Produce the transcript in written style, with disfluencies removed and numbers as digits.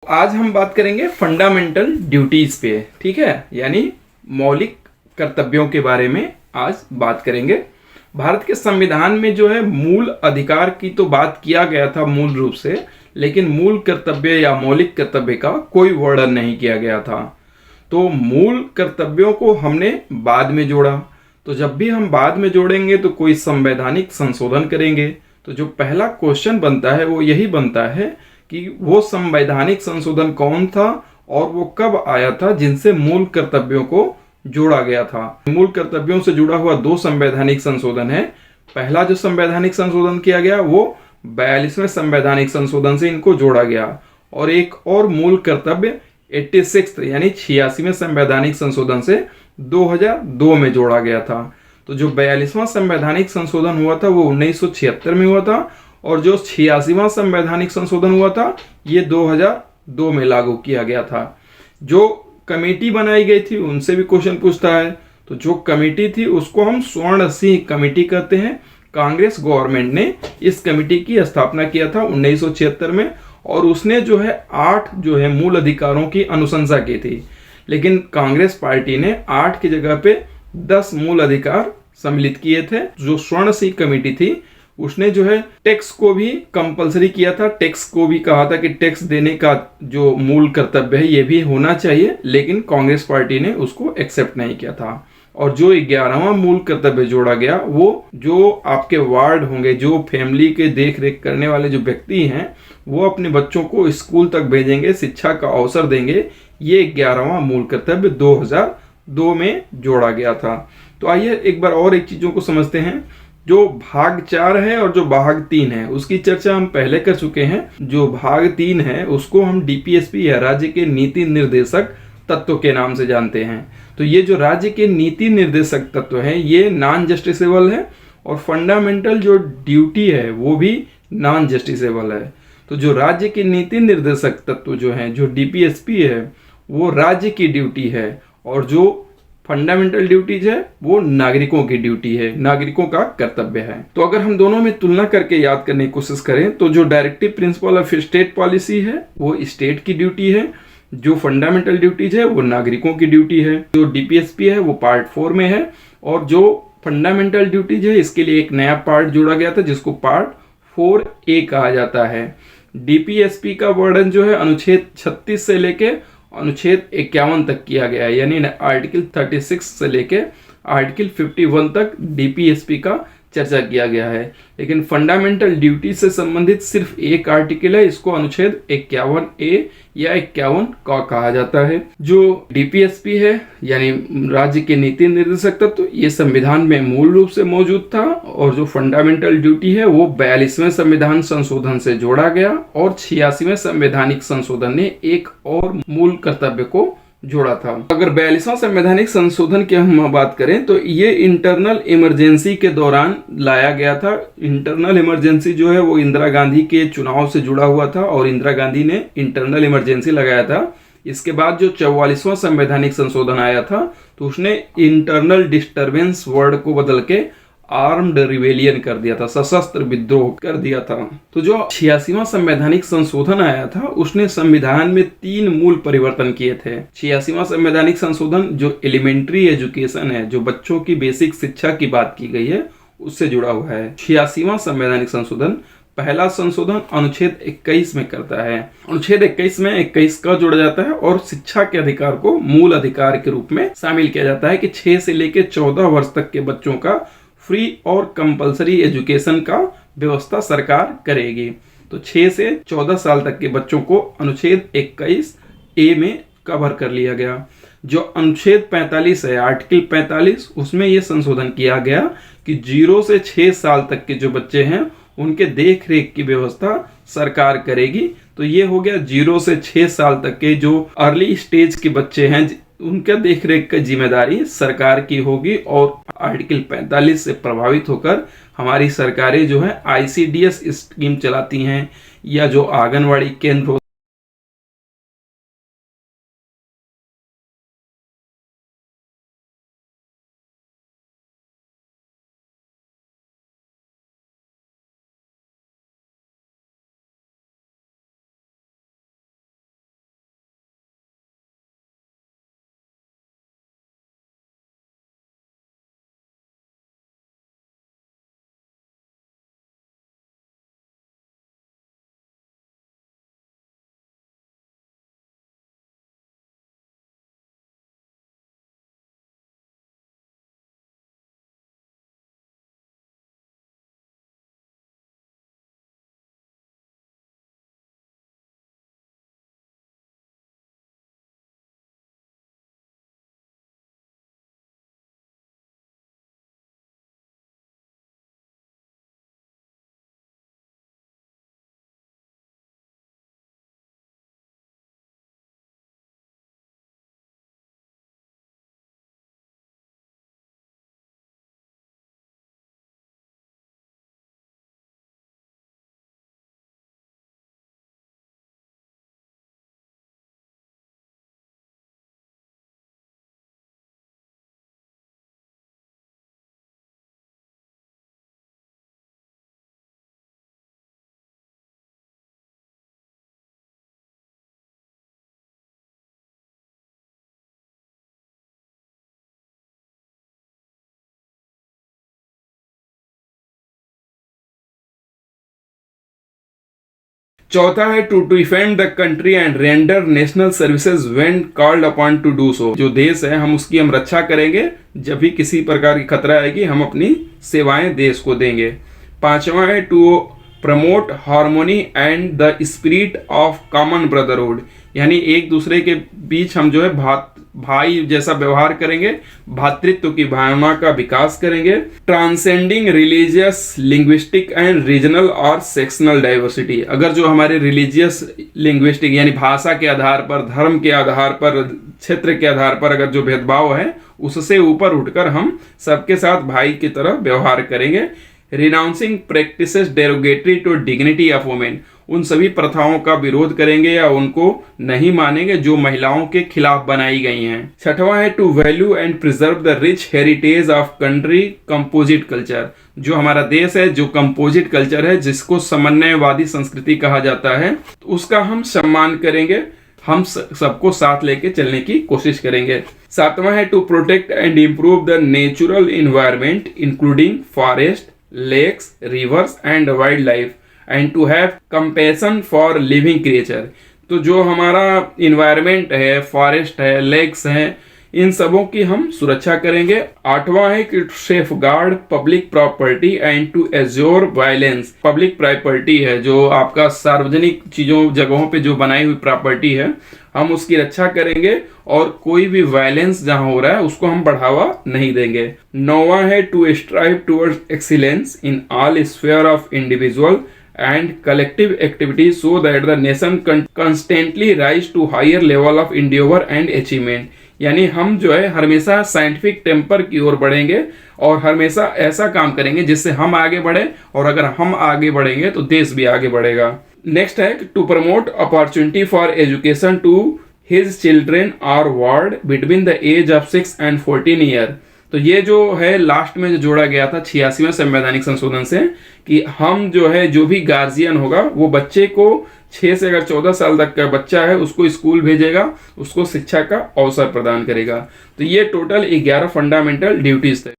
आज हम बात करेंगे फंडामेंटल ड्यूटीज पे। ठीक है, यानी मौलिक कर्तव्यों के बारे में आज बात करेंगे। भारत के संविधान में जो है मूल अधिकार की तो बात किया गया था मूल रूप से, लेकिन मूल कर्तव्य या मौलिक कर्तव्य का कोई वर्णन नहीं किया गया था। तो मूल कर्तव्यों को हमने बाद में जोड़ा। तो जब भी हम बाद में जोड़ेंगे तो कोई संवैधानिक संशोधन करेंगे। तो जो पहला क्वेश्चन बनता है वो यही बनता है कि वो संवैधानिक संशोधन कौन था और वो कब आया था जिनसे मूल कर्तव्यों को जोड़ा गया था। मूल कर्तव्यों से जुड़ा हुआ दो संवैधानिक संशोधन है। पहला जो संवैधानिक संशोधन किया गया वो 42वें संवैधानिक संशोधन से इनको जोड़ा गया, और एक और मूल कर्तव्य 86 यानी 86वें संवैधानिक संशोधन से 2002 में जोड़ा गया था। तो जो 42वां संवैधानिक संशोधन हुआ था वो 1976 में हुआ था, और जो 86वां संवैधानिक संशोधन हुआ था ये 2002 में लागू किया गया था। जो कमेटी बनाई गई थी उनसे भी क्वेश्चन पूछता है। तो जो कमेटी थी उसको हम स्वर्ण सिंह कमेटी कहते हैं। कांग्रेस गवर्नमेंट ने इस कमेटी की स्थापना किया था 1976 में, और उसने जो है 8 जो है मूल अधिकारों की अनुशंसा की थी। लेकिन कांग्रेस पार्टी ने 8 की जगह पे 10 मूल अधिकार सम्मिलित किए थे। जो स्वर्ण सिंह कमेटी थी उसने जो है टैक्स को भी कंपलसरी किया था। टैक्स को भी कहा था कि टैक्स देने का जो मूल कर्तव्य है ये भी होना चाहिए, लेकिन कांग्रेस पार्टी ने उसको एक्सेप्ट नहीं किया था। और जो 11वां मूल कर्तव्य जोड़ा गया वो जो आपके वार्ड होंगे, जो फैमिली के देख रेख करने वाले जो व्यक्ति हैं, वो अपने बच्चों को स्कूल तक भेजेंगे, शिक्षा का अवसर देंगे। ये 11वां मूल कर्तव्य 2002 में जोड़ा गया था। तो आइए एक बार और एक चीजों को समझते हैं। जो भाग 4 है और जो भाग 3 है उसकी चर्चा हम पहले कर चुके हैं। जो भाग 3 है उसको हम डीपीएसपी या राज्य के नीति निर्देशक तत्व के नाम से जानते हैं। तो ये जो राज्य के नीति निर्देशक तत्व हैं ये नॉन जस्टिसेबल है, और फंडामेंटल जो ड्यूटी है वो भी नॉन जस्टिसेबल है। तो जो राज्य के नीति निर्देशक तत्व जो हैं, जो डीपीएसपी है, वो राज्य की ड्यूटी है, और जो फंडामेंटल ड्यूटीज है वो नागरिकों की ड्यूटी है, नागरिकों का कर्तव्य है। तो अगर हम दोनों में तुलना करके याद करने की कोशिश करें तो जो directive principle of state policy है वो स्टेट की ड्यूटी है, जो फंडामेंटल ड्यूटीज है वो नागरिकों की ड्यूटी है। जो डीपीएसपी है वो पार्ट 4 में है, और जो फंडामेंटल ड्यूटीज है इसके लिए एक नया पार्ट जोड़ा गया था जिसको पार्ट 4A कहा जाता है। डीपीएसपी का वर्णन जो है अनुच्छेद 36 से लेके अनुच्छेद 51 तक किया गया है, यानी आर्टिकल 36 से लेके आर्टिकल 51 तक डीपीएसपी का चर्चा किया गया है। लेकिन फंडामेंटल ड्यूटी से संबंधित सिर्फ एक आर्टिकल है, इसको अनुच्छेद 51A या 51 का कहा जाता है। जो डीपीएसपी है यानी राज्य के नीति निर्देशक तत्व, ये संविधान में मूल रूप से मौजूद था, और जो फंडामेंटल ड्यूटी है वो 42वें संविधान संशोधन से जोड़ा गया, और 86वें संवैधानिक संशोधन ने एक और मूल कर्तव्य को जोड़ा था। अगर 42वां संवैधानिक संशोधन की हम बात करें तो ये इंटरनल इमरजेंसी के दौरान लाया गया था। इंटरनल इमरजेंसी जो है वो इंदिरा गांधी के चुनाव से जुड़ा हुआ था, और इंदिरा गांधी ने इंटरनल इमरजेंसी लगाया था। इसके बाद जो 44वां संवैधानिक संशोधन आया था तो उसने इंटरनल डिस्टर्बेंस वर्ड को बदल के आर्म्ड रिवेलियन कर दिया था, सशस्त्र विद्रोह कर दिया था। तो जो 86वां संवैधानिक संशोधन आया था उसने संविधान में 3 मूल परिवर्तन किए थे। 86वां संवैधानिक संशोधन जो एलिमेंट्री एजुकेशन है, जो बच्चों की बेसिक शिक्षा की बात की गई है, उससे जुड़ा हुआ है। 86वां संवैधानिक संशोधन पहला संशोधन अनुच्छेद 21 में करता है। अनुच्छेद 21 में 21 का जोड़ा जाता है, और शिक्षा के अधिकार को मूल अधिकार के रूप में शामिल किया जाता है कि 6 से लेकर 14 वर्ष तक के बच्चों का फ्री और कंपलसरी एजुकेशन का व्यवस्था सरकार करेगी। तो 6 से 14 साल तक के बच्चों को अनुच्छेद 21A में कवर कर लिया गया। जो अनुच्छेद 45 है, आर्टिकल 45, उसमें यह संशोधन किया गया कि 0 से 6 साल तक के जो बच्चे हैं उनके देख रेख की व्यवस्था सरकार करेगी। तो ये हो गया 0 से 6 साल तक के जो अर्ली स्टेज के बच्चे हैं उनका देख रेख की जिम्मेदारी सरकार की होगी। और आर्टिकल 45 से प्रभावित होकर हमारी सरकारें जो है आईसीडीएस स्कीम चलाती हैं, या जो आंगनवाड़ी केंद्र चौथा है to defend the country and render national services when called upon to do so. जो देश है हम उसकी हम रक्षा करेंगे, जब भी किसी प्रकार की खतरा आएगी हम अपनी सेवाएं देश को देंगे। पांचवा है to promote harmony and the spirit of common brotherhood, यानी एक दूसरे के बीच हम जो है भाई जैसा व्यवहार करेंगे, भातृत्व की भावना का विकास करेंगे। Transcending religious, linguistic and regional और सेक्शनल डाइवर्सिटी, अगर जो हमारे रिलीजियस, लिंग्विस्टिक यानी भाषा के आधार पर, धर्म के आधार पर, क्षेत्र के आधार पर अगर जो भेदभाव है उससे ऊपर उठकर हम सबके साथ भाई की तरह व्यवहार करेंगे। Renouncing practices derogatory to dignity of women, उन सभी प्रथाओं का विरोध करेंगे या उनको नहीं मानेंगे जो महिलाओं के खिलाफ बनाई गई हैं। छठवां है to value and preserve the rich heritage of country composite culture, जो हमारा देश है, जो कंपोजिट कल्चर है, जिसको समन्वयवादी संस्कृति कहा जाता है, उसका हम सम्मान करेंगे, हम सबको साथ लेके चलने की कोशिश करेंगे। सातवां है to protect and improve the natural environment including forest, lakes, rivers and wildlife and to have compassion for living creature. तो जो हमारा इन्वायरमेंट है, फॉरेस्ट है, लेक्स हैं, इन सबों की हम सुरक्षा करेंगे। आठवां है कि safeguard public property and to abjure violence, public property है जो आपका सार्वजनिक चीजों जगहों पे जो बनाई हुई प्रॉपर्टी है हम उसकी रक्षा करेंगे और कोई भी वायलेंस जहां हो रहा है उसको हम बढ़ावा नहीं देंगे। नौवां है to strive towards excellence in all sphere of individual and collective activities so that the nation constantly rise to higher level of endeavor and achievement, यानी हम जो है हमेशा साइंटिफिक टेम्पर की ओर बढ़ेंगे और हमेशा ऐसा काम करेंगे जिससे हम आगे बढ़े, और अगर हम आगे बढ़ेंगे तो देश भी आगे बढ़ेगा। नेक्स्ट है to promote opportunity for education to his children और ward between the age of 6 and 14 year. तो ये जो है लास्ट में जो जोड़ा गया था 86वें संवैधानिक संशोधन से, कि हम जो है जो भी गार्जियन होगा वो बच्चे को 6 से अगर 14 साल तक का बच्चा है उसको स्कूल भेजेगा, उसको शिक्षा का अवसर प्रदान करेगा। तो ये टोटल 11 फंडामेंटल ड्यूटीज थे।